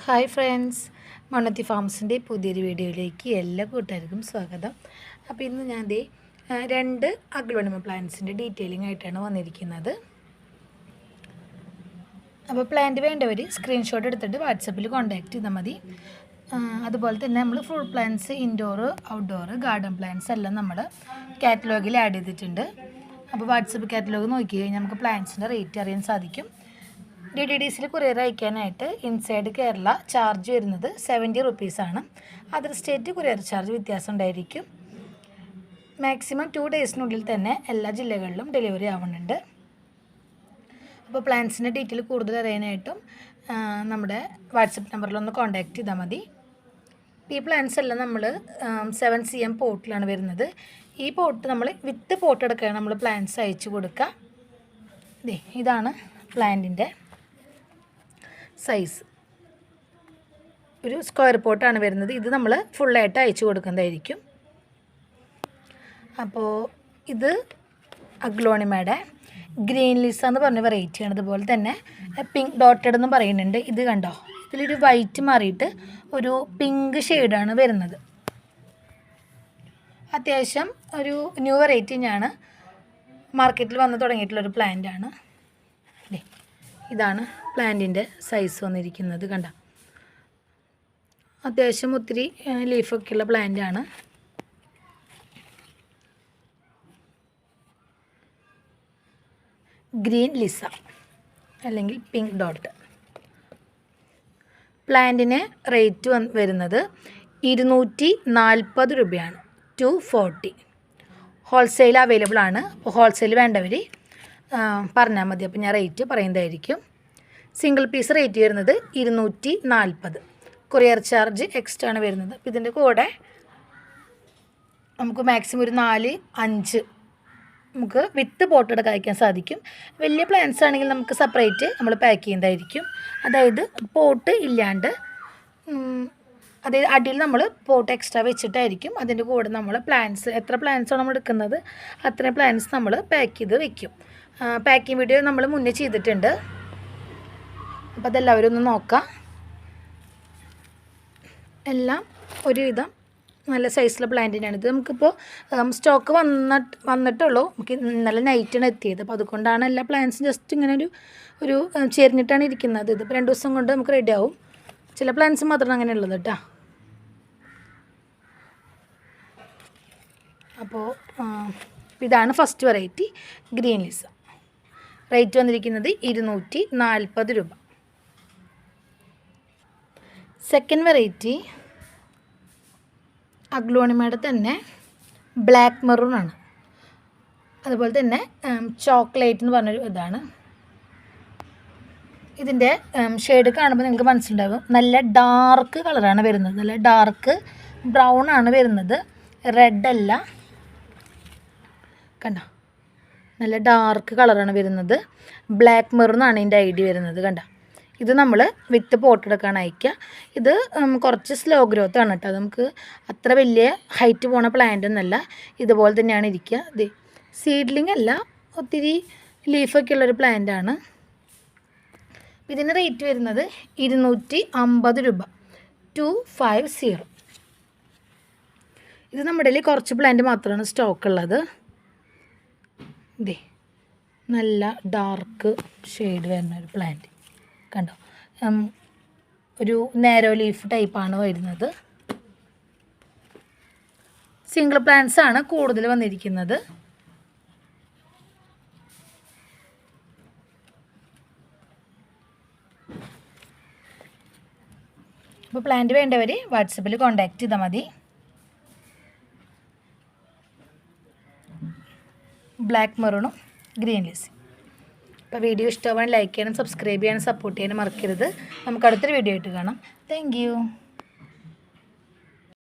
Hi friends, Mannuthy ഫാംസിൻ്റെ പുതിയൊരു വീഡിയോയിലേക്ക് എല്ലാ കൂട്ടുകാർക്കും സ്വാഗതം. അപ്പോൾ ഇന്ന് ഞാൻ രണ്ട് അഗ്ലോണിമ പ്ലാന്റ്സിൻ്റെ ഡീറ്റെയിലിംഗ് ആയിട്ടാണ് വന്നിരിക്കുന്നത്. അപ്പോൾ പ്ലാന്റ് വേണ്ടവർ സ്ക്രീൻഷോട്ട് എടുത്തിട്ട് വാട്സപ്പിൽ കോൺടാക്റ്റ് ചെയ്താൽ മതി. അതുപോലെ തന്നെ നമ്മൾ fruit plants, indoor, outdoor, garden plants എല്ലാം നമ്മൾ കാറ്റലോഗിൽ ആഡ് ചെയ്തിട്ടുണ്ട്. അപ്പോൾ വാട്സപ്പ് കാറ്റലോഗ് നോക്കി കഴിഞ്ഞാൽ നമുക്ക് പ്ലാന്റ്സിൻ്റെ റേറ്റ് അറിയാൻ സാധിക്കും. DTDCയിൽ കൊറിയർ അയക്കാനായിട്ട് ഇൻസൈഡ് കേരള ചാർജ് വരുന്നത് 70 റുപ്പീസാണ്. അതർ സ്റ്റേറ്റ് കൊറിയർ ചാർജ് വ്യത്യാസം ഉണ്ടായിരിക്കും. മാക്സിമം 2 ഡേയ്സിനുള്ളിൽ തന്നെ എല്ലാ ജില്ലകളിലും ഡെലിവറി ആവുന്നുണ്ട്. അപ്പോൾ പ്ലാൻസിൻ്റെ ഡീറ്റെയിൽ കൂടുതൽ അറിയാനായിട്ടും നമ്മുടെ വാട്സപ്പ് നമ്പറിലൊന്ന് കോൺടാക്റ്റ് ചെയ്താൽ മതി. ഈ പ്ലാൻസ് എല്ലാം നമ്മൾ 7 cm പോട്ടിലാണ് വരുന്നത്. ഈ പോട്ട് നമ്മൾ വിത്ത് പോട്ട് എടുക്കുകയാണ് നമ്മൾ പ്ലാൻസ് അയച്ചു കൊടുക്കുക. ഇതാണ് പ്ലാന്റിൻ്റെ സൈസ്. ഒരു സ്ക്വയർ പോട്ടാണ് വരുന്നത്. ഇത് നമ്മൾ ഫുള്ളായിട്ട് അയച്ചു കൊടുക്കുന്നതായിരിക്കും. അപ്പോൾ ഇത് അഗ്ലോണിമയുടെ ഗ്രീൻ ലിസ എന്ന് പറഞ്ഞ വെറൈറ്റിയാണ്. അതുപോലെ തന്നെ പിങ്ക് ഡോട്ടഡ് എന്നും പറയുന്നുണ്ട്. ഇത് കണ്ടോ, ഇതിലൊരു വൈറ്റ് മാറിയിട്ട് ഒരു പിങ്ക് ഷെയ്ഡാണ് വരുന്നത്. അത്യാവശ്യം ഒരു ന്യൂ വെറൈറ്റി തന്നെയാണ്, മാർക്കറ്റിൽ വന്ന് തുടങ്ങിയിട്ടുള്ളൊരു പ്ലാന്റാണ്. ഇതാണ് പ്ലാന്റിൻ്റെ സൈസ് വന്നിരിക്കുന്നത്. കണ്ട, അത്യാവശ്യം ഒത്തിരി ലീഫൊക്കെയുള്ള പ്ലാന്റാണ്. ഗ്രീൻ ലിസ അല്ലെങ്കിൽ പിങ്ക് ഡോട്ട്. പ്ലാന്റിന് റേറ്റ് വരുന്നത് 240 രൂപയാണ്. 240 ഹോൾസെയിൽ അവൈലബിൾ ആണ്. അപ്പോൾ ഹോൾസെയിൽ വേണ്ടവർ പറഞ്ഞാൽ മതി. അപ്പോൾ ഞാൻ റേറ്റ് പറയുന്നതായിരിക്കും. സിംഗിൾ പീസ് റേറ്റ് വരുന്നത് 240. കൊറിയർ ചാർജ് എക്സ്ട്രാ ആണ് വരുന്നത്. അപ്പോൾ ഇതിൻ്റെ കൂടെ നമുക്ക് മാക്സിമം ഒരു 4-5 നമുക്ക് വിത്ത് പോട്ട് എടുക്കാൻ അയക്കാൻ സാധിക്കും. വലിയ പ്ലാന്റ്സ് ആണെങ്കിൽ നമുക്ക് സെപ്പറേറ്റ് നമ്മൾ പാക്ക് ചെയ്യുന്നതായിരിക്കും. അതായത് പോട്ട് ഇല്ലാണ്ട്, അതായത് അടിയിൽ നമ്മൾ പോട്ട് എക്സ്ട്രാ വെച്ചിട്ടായിരിക്കും അതിൻ്റെ കൂടെ നമ്മൾ പ്ലാന്റ്സ്, എത്ര പ്ലാന്റ്സാണ് നമ്മൾ എടുക്കുന്നത് അത്രയും പ്ലാന്റ്സ് നമ്മൾ പാക്ക് ചെയ്ത് വെക്കും. പാക്കിംഗ് വീഡിയോ നമ്മൾ മുന്നേ ചെയ്തിട്ടുണ്ട്. അപ്പോൾ അതെല്ലാവരും ഒന്ന് നോക്കാം. എല്ലാം ഒരുവിധം നല്ല സൈസിലുള്ള പ്ലാന്റിനാണ്. ഇത് നമുക്കിപ്പോൾ സ്റ്റോക്ക് വന്നിട്ടുള്ളൂ. നമുക്ക് ഇന്നലെ നൈറ്റാണ് എത്തിയത്. അപ്പോൾ അതുകൊണ്ടാണ് എല്ലാ പ്ലാന്റ്സും ജസ്റ്റ് ഇങ്ങനെ ഒരു ചേർന്നിട്ടാണ് ഇരിക്കുന്നത്. ഇതിപ്പോൾ 2 ദിവസം കൊണ്ട് നമുക്ക് റെഡി ആവും. ചില പ്ലാന്റ്സ് മാത്രമാണ് അങ്ങനെ ഉള്ളത് കേട്ടോ. അപ്പോൾ ഇതാണ് first variety green Lisa. Rate വന്നിരിക്കുന്നത് 240 രൂപ. സെക്കൻഡ് വെറൈറ്റി അഗ്ലോണിമയുടെ തന്നെ ബ്ലാക്ക് മെറൂൺ ആണ്. അതുപോലെ തന്നെ ചോക്ലേറ്റ് എന്ന് പറഞ്ഞൊരു ഇതാണ്. ഇതിൻ്റെ ഷെയ്ഡ് കാണുമ്പോൾ നിങ്ങൾക്ക് മനസ്സിലുണ്ടാകും. നല്ല ഡാർക്ക് കളറാണ് വരുന്നത്. നല്ല ഡാർക്ക് ബ്രൗൺ ആണ് വരുന്നത്. റെഡ് അല്ല, കണ്ടോ, നല്ല ഡാർക്ക് കളറാണ് വരുന്നത്. ബ്ലാക്ക് മെറൂൺ ആണ് ഇതിൻ്റെ ഐഡി വരുന്നത്. കണ്ടോ, ഇത് നമ്മൾ വിത്ത് പോട്ടെടുക്കാൻ അയക്കുക. ഇത് കുറച്ച് സ്ലോ ഗ്രോത്ത് ആണ് കേട്ടോ. നമുക്ക് അത്ര വലിയ ഹൈറ്റ് പോണ പ്ലാന്റ് ഒന്നല്ല. ഇതുപോലെ തന്നെയാണ് ഇരിക്കുക. ഇത് സീഡ്ലിംഗ് അല്ല, ഒത്തിരി ലീഫൊക്കെ ഉള്ളൊരു പ്ലാന്റാണ്. ഇതിന് റേറ്റ് വരുന്നത് 250 രൂപ. 250. ഇത് നമ്മുടെ കയ്യിൽ കുറച്ച് പ്ലാന്റ് മാത്രമാണ് സ്റ്റോക്ക് ഉള്ളത്. ഇതേ നല്ല ഡാർക്ക് ഷെയ്ഡ് വരുന്ന ഒരു പ്ലാന്റ് കണ്ടോ. ഒരു നാരോ ലീഫ് ടൈപ്പാണ് വരുന്നത്. സിംഗിൾ പ്ലാന്റ്സ് ആണ് കൂടുതൽ വന്നിരിക്കുന്നത്. അപ്പോൾ പ്ലാന്റ് വേണ്ടവർ വാട്സപ്പിൽ കോൺടാക്റ്റ് ചെയ്താൽ മതി. ബ്ലാക്ക് മെറൂണും ഗ്രീൻ ലിസയും. അപ്പോൾ വീഡിയോ ഇഷ്ടമാവാൻ ലൈക്ക് ചെയ്യാനും സബ്സ്ക്രൈബ് ചെയ്യാനും സപ്പോർട്ട് ചെയ്യാനും മറക്കരുത്. നമുക്ക് അടുത്തൊരു വീഡിയോ ആയിട്ട് കാണാം. Thank U.